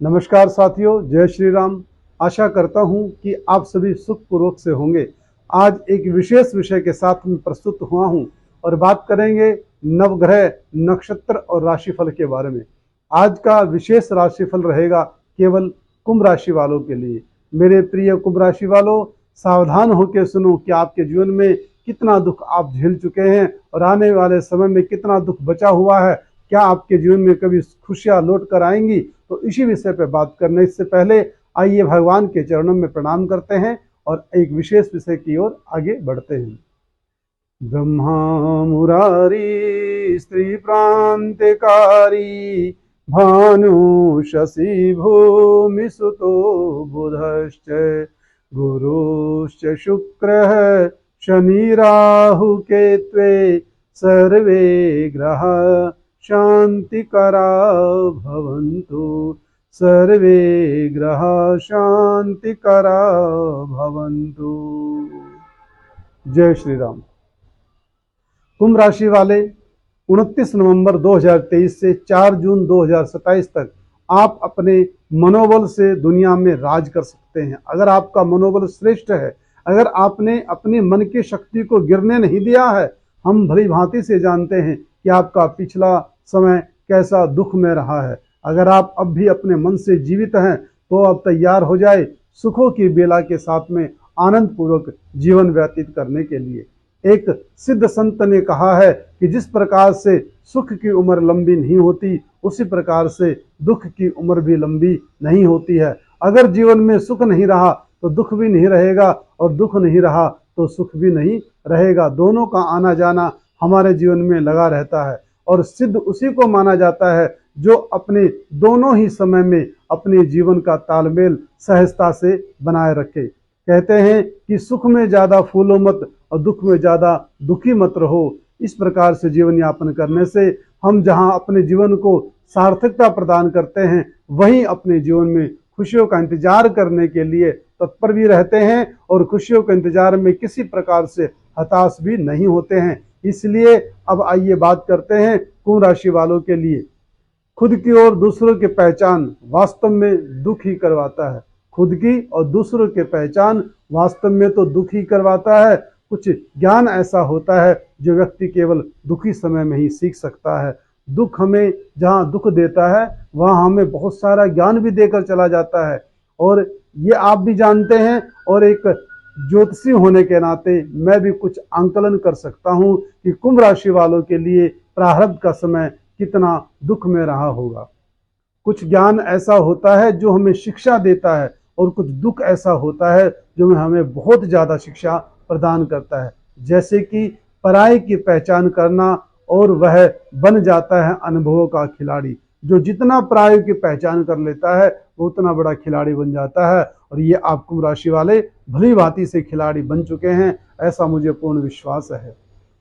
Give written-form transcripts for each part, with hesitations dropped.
नमस्कार साथियों, जय श्री राम। आशा करता हूं कि आप सभी सुखपूर्वक से होंगे। आज एक विशेष विषय के साथ मैं प्रस्तुत हुआ हूं और बात करेंगे नवग्रह, नक्षत्र और राशिफल के बारे में। आज का विशेष राशिफल रहेगा केवल कुंभ राशि वालों के लिए। मेरे प्रिय कुंभ राशि वालों, सावधान होकर सुनो कि आपके जीवन में कितना दुख आप झेल चुके हैं और आने वाले समय में कितना दुख बचा हुआ है। क्या आपके जीवन में कभी खुशियां लौट कर आएंगी? तो इसी विषय पर बात करने से पहले आइए भगवान के चरणों में प्रणाम करते हैं और एक विशेष विषय की ओर आगे बढ़ते हैं। ब्रह्मा मुरारी स्त्री प्रांतिकारी भानु शशि भूमि सुतो बुधश्च गुरुश्च शुक्रः शनि राहु केत्वे सर्वे ग्रह शांतिकरा भवन्तु, सर्वे ग्रह शांतिकरा भवन्तु। जय श्री राम। कुंभ राशि वाले 29 नवंबर 2023 से 4 जून 2027 तक आप अपने मनोबल से दुनिया में राज कर सकते हैं। अगर आपका मनोबल श्रेष्ठ है, अगर आपने अपने मन की शक्ति को गिरने नहीं दिया है, हम भली भांति से जानते हैं कि आपका पिछला समय कैसा दुख में रहा है। अगर आप अब भी अपने मन से जीवित हैं तो अब तैयार हो जाए सुखों की बेला के साथ में आनंद पूर्वक जीवन व्यतीत करने के लिए। एक सिद्ध संत ने कहा है कि जिस प्रकार से सुख की उम्र लंबी नहीं होती, उसी प्रकार से दुख की उम्र भी लंबी नहीं होती है। अगर जीवन में सुख नहीं रहा तो दुख भी नहीं रहेगा और दुख नहीं रहा तो सुख भी नहीं रहेगा। दोनों का आना जाना हमारे जीवन में लगा रहता है और सिद्ध उसी को माना जाता है जो अपने दोनों ही समय में अपने जीवन का तालमेल सहजता से बनाए रखे। कहते हैं कि सुख में ज्यादा फूलो मत और दुख में ज्यादा दुखी मत रहो। इस प्रकार से जीवन यापन करने से हम जहां अपने जीवन को सार्थकता प्रदान करते हैं, वहीं अपने जीवन में खुशियों का इंतजार करने के लिए तत्पर भी रहते हैं और खुशियों के इंतजार में किसी प्रकार से हताश भी नहीं होते हैं। इसलिए अब आइए बात करते हैं कुंभ राशि वालों के लिए। खुद की और दूसरों की पहचान वास्तव में दुख ही करवाता है। खुद की और दूसरों की पहचान वास्तव में तो दुख ही करवाता है। कुछ ज्ञान ऐसा होता है जो व्यक्ति केवल दुखी समय में ही सीख सकता है। दुख हमें जहाँ दुख देता है वहाँ हमें बहुत सारा ज्ञान भी देकर चला जाता है। और ये आप भी जानते हैं और एक ज्योतिषी होने के नाते मैं भी कुछ आंकलन कर सकता हूँ कि कुंभ राशि वालों के लिए प्रारब्ध का समय कितना दुख में रहा होगा। कुछ ज्ञान ऐसा होता है जो हमें शिक्षा देता है और कुछ दुख ऐसा होता है जो हमें बहुत ज्यादा शिक्षा प्रदान करता है। जैसे कि पराये की पहचान करना और वह बन जाता है अनुभवों का खिलाड़ी। जो जितना पराये की पहचान कर लेता है वो उतना बड़ा खिलाड़ी बन जाता है और ये आप कुंभ राशि वाले भली भांति से खिलाड़ी बन चुके हैं, ऐसा मुझे पूर्ण विश्वास है।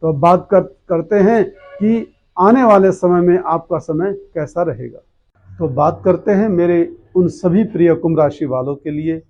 तो अब बात करते हैं कि आने वाले समय में आपका समय कैसा रहेगा। तो बात करते हैं मेरे उन सभी प्रिय कुंभ राशि वालों के लिए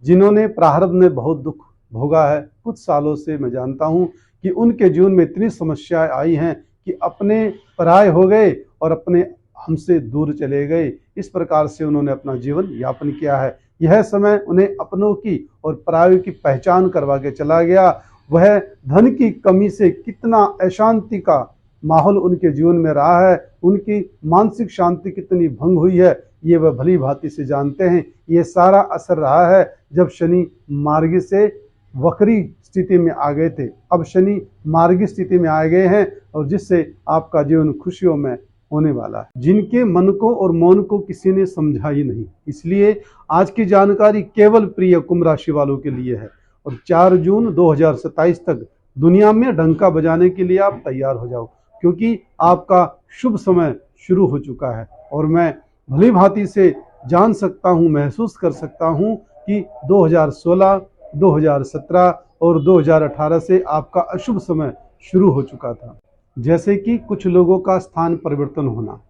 जिन्होंने प्रारब्ध में बहुत दुख भोगा है। कुछ सालों से मैं जानता हूं कि उनके जीवन में इतनी समस्याएं आई हैं कि अपने पराये हो गए और अपने हमसे दूर चले गए। इस प्रकार से उन्होंने अपना जीवन यापन किया है। यह समय उन्हें अपनों की और परायों की पहचान करवा के चला गया। वह धन की कमी से कितना अशांति का माहौल उनके जीवन में रहा है, उनकी मानसिक शांति कितनी भंग हुई है, ये वह भली भांति से जानते हैं। ये सारा असर रहा है जब शनि मार्गी से वक्री स्थिति में आ गए थे। अब शनि मार्गी स्थिति में आ गए हैं और जिससे आपका जीवन खुशियों में होने वाला है। जिनके मन को और मौन को किसी ने समझा ही नहीं, इसलिए आज की जानकारी केवल प्रिय कुंभ राशि वालों के लिए है। और 4 जून 2027 तक दुनिया में डंका बजाने के लिए आप तैयार हो जाओ, क्योंकि आपका शुभ समय शुरू हो चुका है। और मैं भली भांति से जान सकता हूँ, महसूस कर सकता हूँ कि 2016, 2017 और 2018 से आपका अशुभ समय शुरू हो चुका था। जैसे कि कुछ लोगों का स्थान परिवर्तन होना,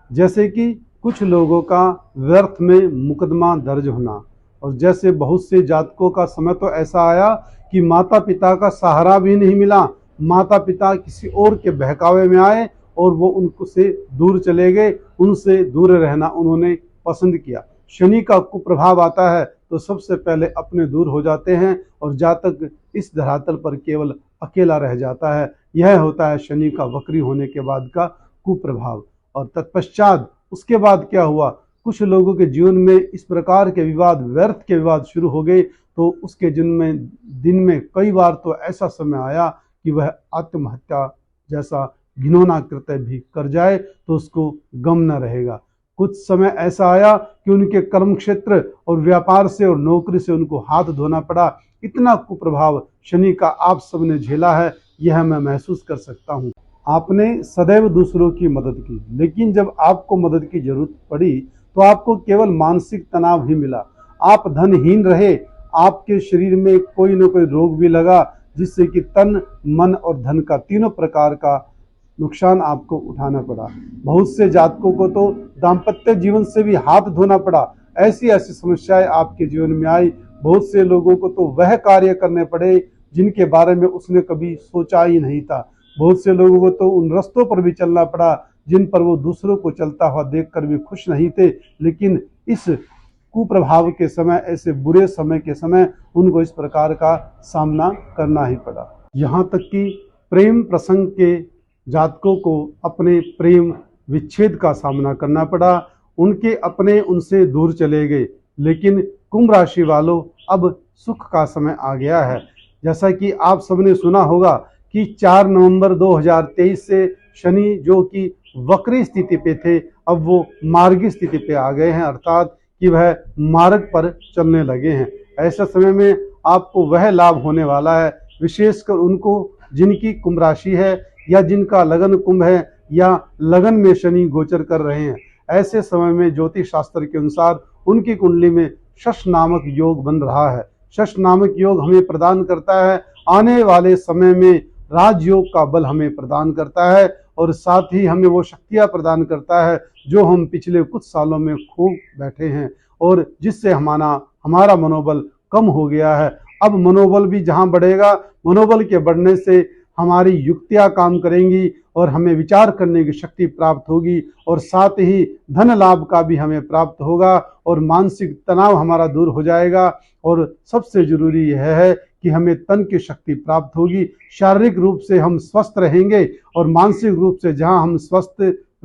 जैसे कि कुछ लोगों का व्यर्थ में मुकदमा दर्ज होना, और जैसे बहुत से जातकों का समय तो ऐसा आया कि माता पिता का सहारा भी नहीं मिला। माता पिता किसी और के बहकावे में आए और वो उनसे दूर चले गए। उनसे दूर रहना उन्होंने पसंद किया। शनि का कुप्रभाव आता है तो सबसे पहले अपने दूर हो जाते हैं और जातक इस धरातल पर केवल अकेला रह जाता है। यह होता है शनि का वक्री होने के बाद का कुप्रभाव। और तत्पश्चात उसके बाद क्या हुआ, कुछ लोगों के जीवन में इस प्रकार के विवाद, व्यर्थ के विवाद शुरू हो गए, तो उसके दिन में कई बार तो ऐसा समय आया कि वह आत्महत्या जैसा घिनौना कृत्य भी कर जाए तो उसको गम न रहेगा। कुछ समय ऐसा आया कि उनके कर्म क्षेत्र और व्यापार से और नौकरी से उनको हाथ धोना पड़ा। इतना कुप्रभाव शनि का आप सबने झेला है, यह मैं महसूस कर सकता हूँ। आपने सदैव दूसरों की मदद की, लेकिन जब आपको मदद की जरूरत पड़ी तो आपको केवल मानसिक तनाव ही मिला। आप धनहीन रहे, आपके शरीर में कोई न कोई रोग भी लगा, जिससे कि तन, मन और धन का तीनों प्रकार का नुकसान आपको उठाना पड़ा। बहुत से जातकों को तो दाम्पत्य जीवन से भी हाथ धोना पड़ा। ऐसी ऐसी समस्याएं आपके जीवन में आई। बहुत से लोगों को तो वह कार्य करने पड़े जिनके बारे में उसने कभी सोचा ही नहीं था। बहुत से लोगों को तो उन रास्तों पर भी चलना पड़ा जिन पर वो दूसरों को चलता हुआ देखकर भी खुश नहीं थे, लेकिन इस कुप्रभाव के समय, ऐसे बुरे समय के समय उनको इस प्रकार का सामना करना ही पड़ा। यहाँ तक कि प्रेम प्रसंग के जातकों को अपने प्रेम विच्छेद का सामना करना पड़ा। उनके अपने उनसे दूर चले गए। लेकिन कुंभ राशि वालों, अब सुख का समय आ गया है। जैसा कि आप सबने सुना होगा कि 4 नवंबर 2023 से शनि जो कि वक्री स्थिति पे थे, अब वो मार्गी स्थिति पे आ गए हैं, अर्थात कि वह मार्ग पर चलने लगे हैं। ऐसे समय में आपको वह लाभ होने वाला है, विशेषकर उनको जिनकी कुंभ राशि है या जिनका लगन कुंभ है या लगन में शनि गोचर कर रहे हैं। ऐसे समय में ज्योतिष शास्त्र के अनुसार उनकी कुंडली में शश नामक योग बन रहा है। शश नामक योग हमें प्रदान करता है आने वाले समय में राजयोग का बल हमें प्रदान करता है, और साथ ही हमें वो शक्तियां प्रदान करता है जो हम पिछले कुछ सालों में खो बैठे हैं और जिससे हमारा मनोबल कम हो गया है। अब मनोबल भी जहां बढ़ेगा, मनोबल के बढ़ने से हमारी युक्तियां काम करेंगी और हमें विचार करने की शक्ति प्राप्त होगी, और साथ ही धन लाभ का भी हमें प्राप्त होगा और मानसिक तनाव हमारा दूर हो जाएगा। और सबसे जरूरी यह है कि हमें तन की शक्ति प्राप्त होगी। शारीरिक रूप से हम स्वस्थ रहेंगे और मानसिक रूप से जहां हम स्वस्थ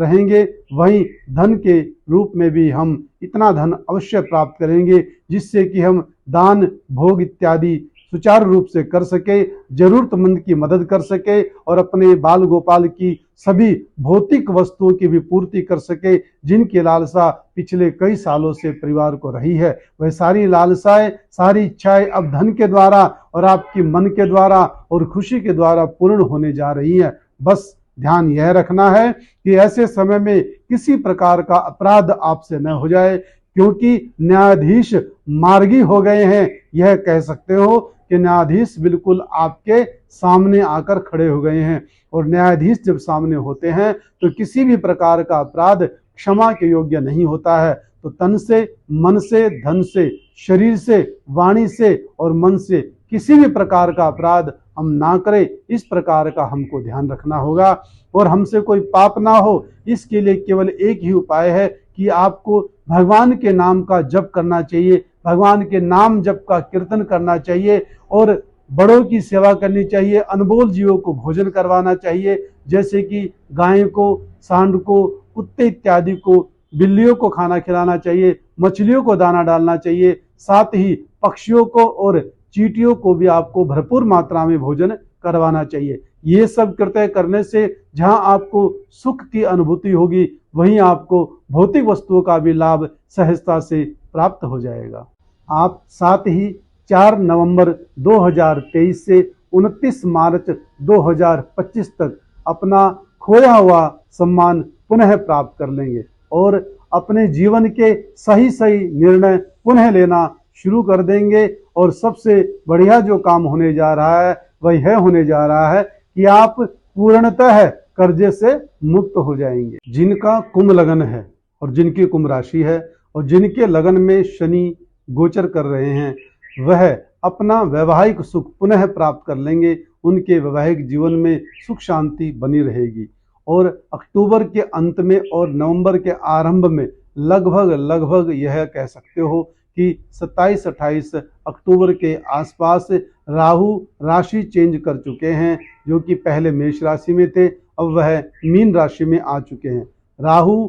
रहेंगे वहीं धन के रूप में भी हम इतना धन अवश्य प्राप्त करेंगे जिससे कि हम दान, भोग इत्यादि सुचारू रूप से कर सके, जरूरतमंद की मदद कर सके और अपने बाल गोपाल की सभी भौतिक वस्तुओं की भी पूर्ति कर सके, जिनकी लालसा पिछले कई सालों से परिवार को रही है। वह सारी लालसाएं, सारी इच्छाएं अब धन के द्वारा और आपकी मन के द्वारा और खुशी के द्वारा पूर्ण होने जा रही है। बस ध्यान यह रखना है कि ऐसे समय में किसी प्रकार का अपराध आपसे न हो जाए, क्योंकि न्यायाधीश मार्गी हो गए हैं। यह कह सकते हो कि न्यायाधीश बिल्कुल आपके सामने आकर खड़े हो गए हैं, और न्यायाधीश जब सामने होते हैं तो किसी भी प्रकार का अपराध क्षमा के योग्य नहीं होता है। तो तन से, मन से, धन से, शरीर से, वाणी से और मन से किसी भी प्रकार का अपराध हम ना करें, इस प्रकार का हमको ध्यान रखना होगा। और हमसे कोई पाप ना हो, इसके लिए केवल एक ही उपाय है कि आपको भगवान के नाम का जप करना चाहिए, भगवान के नाम जप का कीर्तन करना चाहिए और बड़ों की सेवा करनी चाहिए, अनमोल जीवों को भोजन करवाना चाहिए, जैसे कि गाय को, सांड को, कुत्ते इत्यादि को, बिल्लियों को खाना खिलाना चाहिए, मछलियों को दाना डालना चाहिए, साथ ही पक्षियों को और चींटियों को भी आपको भरपूर मात्रा में भोजन करवाना चाहिए। ये सब कृत्य करने से जहां आपको सुख की अनुभूति होगी, वहीं आपको भौतिक वस्तुओं का भी लाभ सहजता से प्राप्त हो जाएगा। आप साथ ही 4 नवंबर 2023 से 29 मार्च 2025 तक अपना खोया हुआ सम्मान पुनः प्राप्त कर लेंगे और अपने जीवन के सही सही निर्णय पुनः लेना शुरू कर देंगे। और सबसे बढ़िया जो काम होने जा रहा है वह यह होने जा रहा है कि आप पूर्णतः कर्जे से मुक्त हो जाएंगे। जिनका कुंभ लगन है और जिनकी कुंभ राशि है और जिनके लगन में शनि गोचर कर रहे हैं, वह अपना वैवाहिक सुख पुनः प्राप्त कर लेंगे। उनके वैवाहिक जीवन में सुख शांति बनी रहेगी और अक्टूबर के अंत में और नवंबर के आरंभ में लगभग लगभग यह कह सकते हो कि 27-28 अक्टूबर के आसपास राहु राशि चेंज कर चुके हैं। जो कि पहले मेष राशि में थे, अब वह मीन राशि में आ चुके हैं। राहु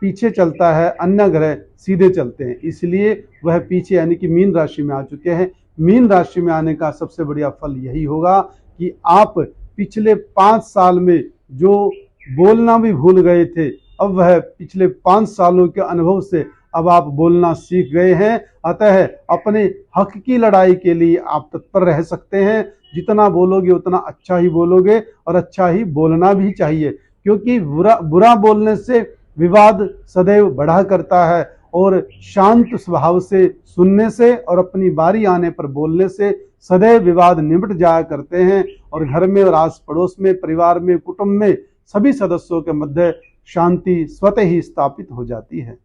पीछे चलता है, अन्य ग्रह सीधे चलते हैं, इसलिए वह पीछे यानी कि मीन राशि में आ चुके हैं। मीन राशि में आने का सबसे बढ़िया फल यही होगा कि आप पिछले 5 साल में जो बोलना भी भूल गए थे, अब वह पिछले 5 सालों के अनुभव से अब आप बोलना सीख गए हैं। अतः अपने हक की लड़ाई के लिए आप तत्पर रह सकते हैं। जितना बोलोगे उतना अच्छा ही बोलोगे और अच्छा ही बोलना भी चाहिए, क्योंकि बुरा बोलने से विवाद सदैव बढ़ा करता है और शांत स्वभाव से सुनने से और अपनी बारी आने पर बोलने से सदैव विवाद निपट जाया करते हैं और घर में और आस पड़ोस में, परिवार में, कुटुंब में सभी सदस्यों के मध्य शांति स्वतः ही स्थापित हो जाती है।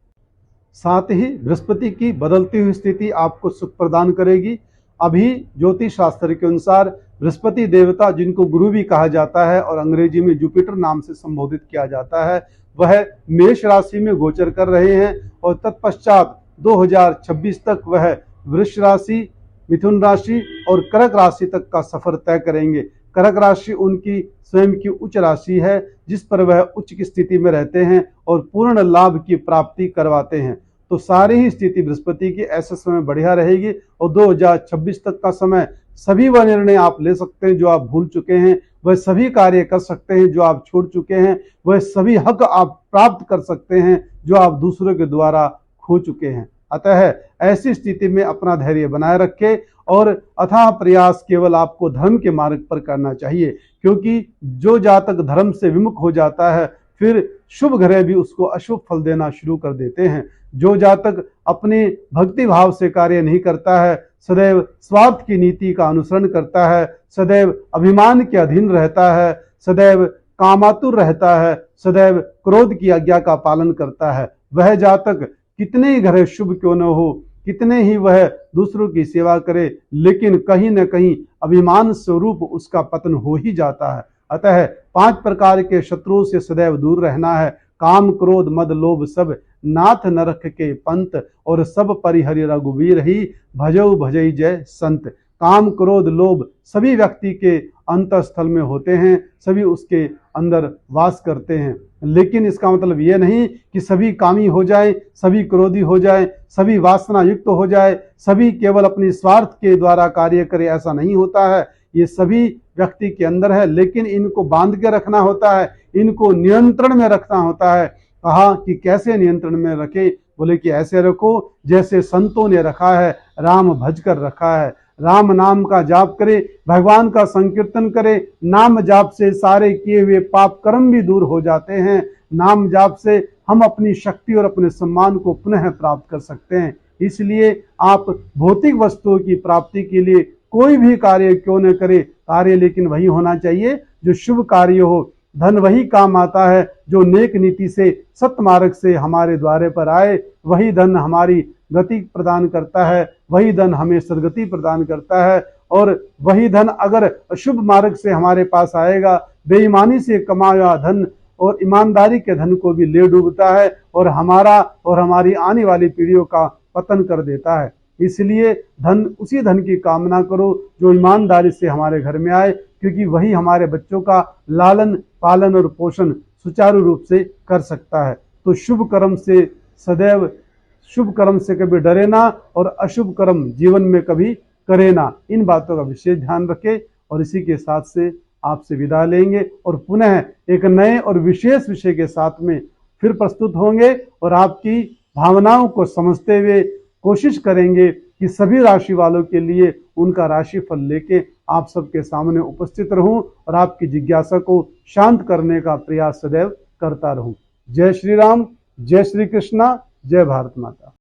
साथ ही बृहस्पति की बदलती हुई स्थिति आपको सुख प्रदान करेगी। अभी ज्योतिष शास्त्र के अनुसार बृहस्पति देवता, जिनको गुरु भी कहा जाता है और अंग्रेजी में जुपिटर नाम से संबोधित किया जाता है, वह मेष राशि में गोचर कर रहे हैं और तत्पश्चात 2026 तक वह वृष राशि, मिथुन राशि और कर्क राशि तक का सफर तय करेंगे। कर्क राशि उनकी स्वयं की उच्च राशि है, जिस पर वह उच्च की स्थिति में रहते हैं और पूर्ण लाभ की प्राप्ति करवाते हैं। तो सारी ही स्थिति बृहस्पति की ऐसे समय बढ़िया रहेगी और 2026 तक का समय सभी वह निर्णय आप ले सकते हैं जो आप भूल चुके हैं, वह सभी कार्य कर सकते हैं जो आप छोड़ चुके हैं, वह सभी हक आप प्राप्त कर सकते हैं जो आप दूसरों के द्वारा खो चुके हैं। अतः ऐसी स्थिति में अपना धैर्य बनाए रखें और अथाह प्रयास केवल आपको धर्म के मार्ग पर करना चाहिए, क्योंकि जो जातक धर्म से विमुख हो जाता है फिर शुभ ग्रह भी उसको अशुभ फल देना शुरू कर देते हैं। जो जातक अपने भक्ति भाव से कार्य नहीं करता है, सदैव स्वार्थ की नीति का अनुसरण करता है, सदैव अभिमान के अधीन रहता है, सदैव कामातुर रहता है, सदैव क्रोध की आज्ञा का पालन करता है, वह जातक कितने ही घरे शुभ क्यों न हो, कितने ही वह दूसरों की सेवा करे, लेकिन कहीं न कहीं अभिमान स्वरूप उसका पतन हो ही जाता है। अतः 5 प्रकार के शत्रुओं से सदैव दूर रहना है। काम, क्रोध, मद, लोभ सब नाथ नरक के पंत, और सब परिहरि रघुवीर ही भजऊ भजई जय संत। काम, क्रोध, लोभ सभी व्यक्ति के अंतस्थल में होते हैं, सभी उसके अंदर वास करते हैं, लेकिन इसका मतलब यह नहीं कि सभी कामी हो जाए, सभी क्रोधी हो जाए, सभी वासना युक्त हो जाए, सभी केवल अपनी स्वार्थ के द्वारा कार्य करे, ऐसा नहीं होता है। ये सभी व्यक्ति के अंदर है, लेकिन इनको बांध के रखना होता है, इनको नियंत्रण में रखना होता है। कहा कि कैसे नियंत्रण में रखे, बोले कि ऐसे रखो जैसे संतों ने रखा है, राम भज कर रखा है। राम नाम का जाप करे, भगवान का संकीर्तन करे, नाम जाप से सारे किए हुए पाप कर्म भी दूर हो जाते हैं। नाम जाप से हम अपनी शक्ति और अपने सम्मान को पुनः प्राप्त कर सकते हैं। इसलिए आप भौतिक वस्तुओं की प्राप्ति के लिए कोई भी कार्य क्यों न करे, कार्य लेकिन वही होना चाहिए जो शुभ कार्य हो। धन वही काम आता है जो नेक नीति से, सत्य मार्ग से हमारे द्वारे पर आए, वही धन हमारी गति प्रदान करता है, वही धन हमें सदगति प्रदान करता है। और वही धन अगर अशुभ मार्ग से हमारे पास आएगा, बेईमानी से कमाया धन और ईमानदारी के धन को भी ले डूबता है और हमारा और हमारी आने वाली पीढ़ियों का पतन कर देता है। इसलिए उसी धन की कामना करो जो ईमानदारी से हमारे घर में आए, क्योंकि वही हमारे बच्चों का लालन पालन और पोषण सुचारू रूप से कर सकता है। तो शुभ कर्म से सदैव, शुभ कर्म से कभी डरे ना और अशुभ कर्म जीवन में कभी करे ना। इन बातों का विशेष ध्यान रखें और इसी के साथ से आपसे विदा लेंगे और पुनः एक नए और विशेष विषय के साथ में फिर प्रस्तुत होंगे और आपकी भावनाओं को समझते हुए कोशिश करेंगे कि सभी राशि वालों के लिए उनका राशि फल लेके आप सबके सामने उपस्थित रहूं और आपकी जिज्ञासा को शांत करने का प्रयास सदैव करता रहूं। जय श्री राम, जय श्री कृष्णा, जय भारत माता।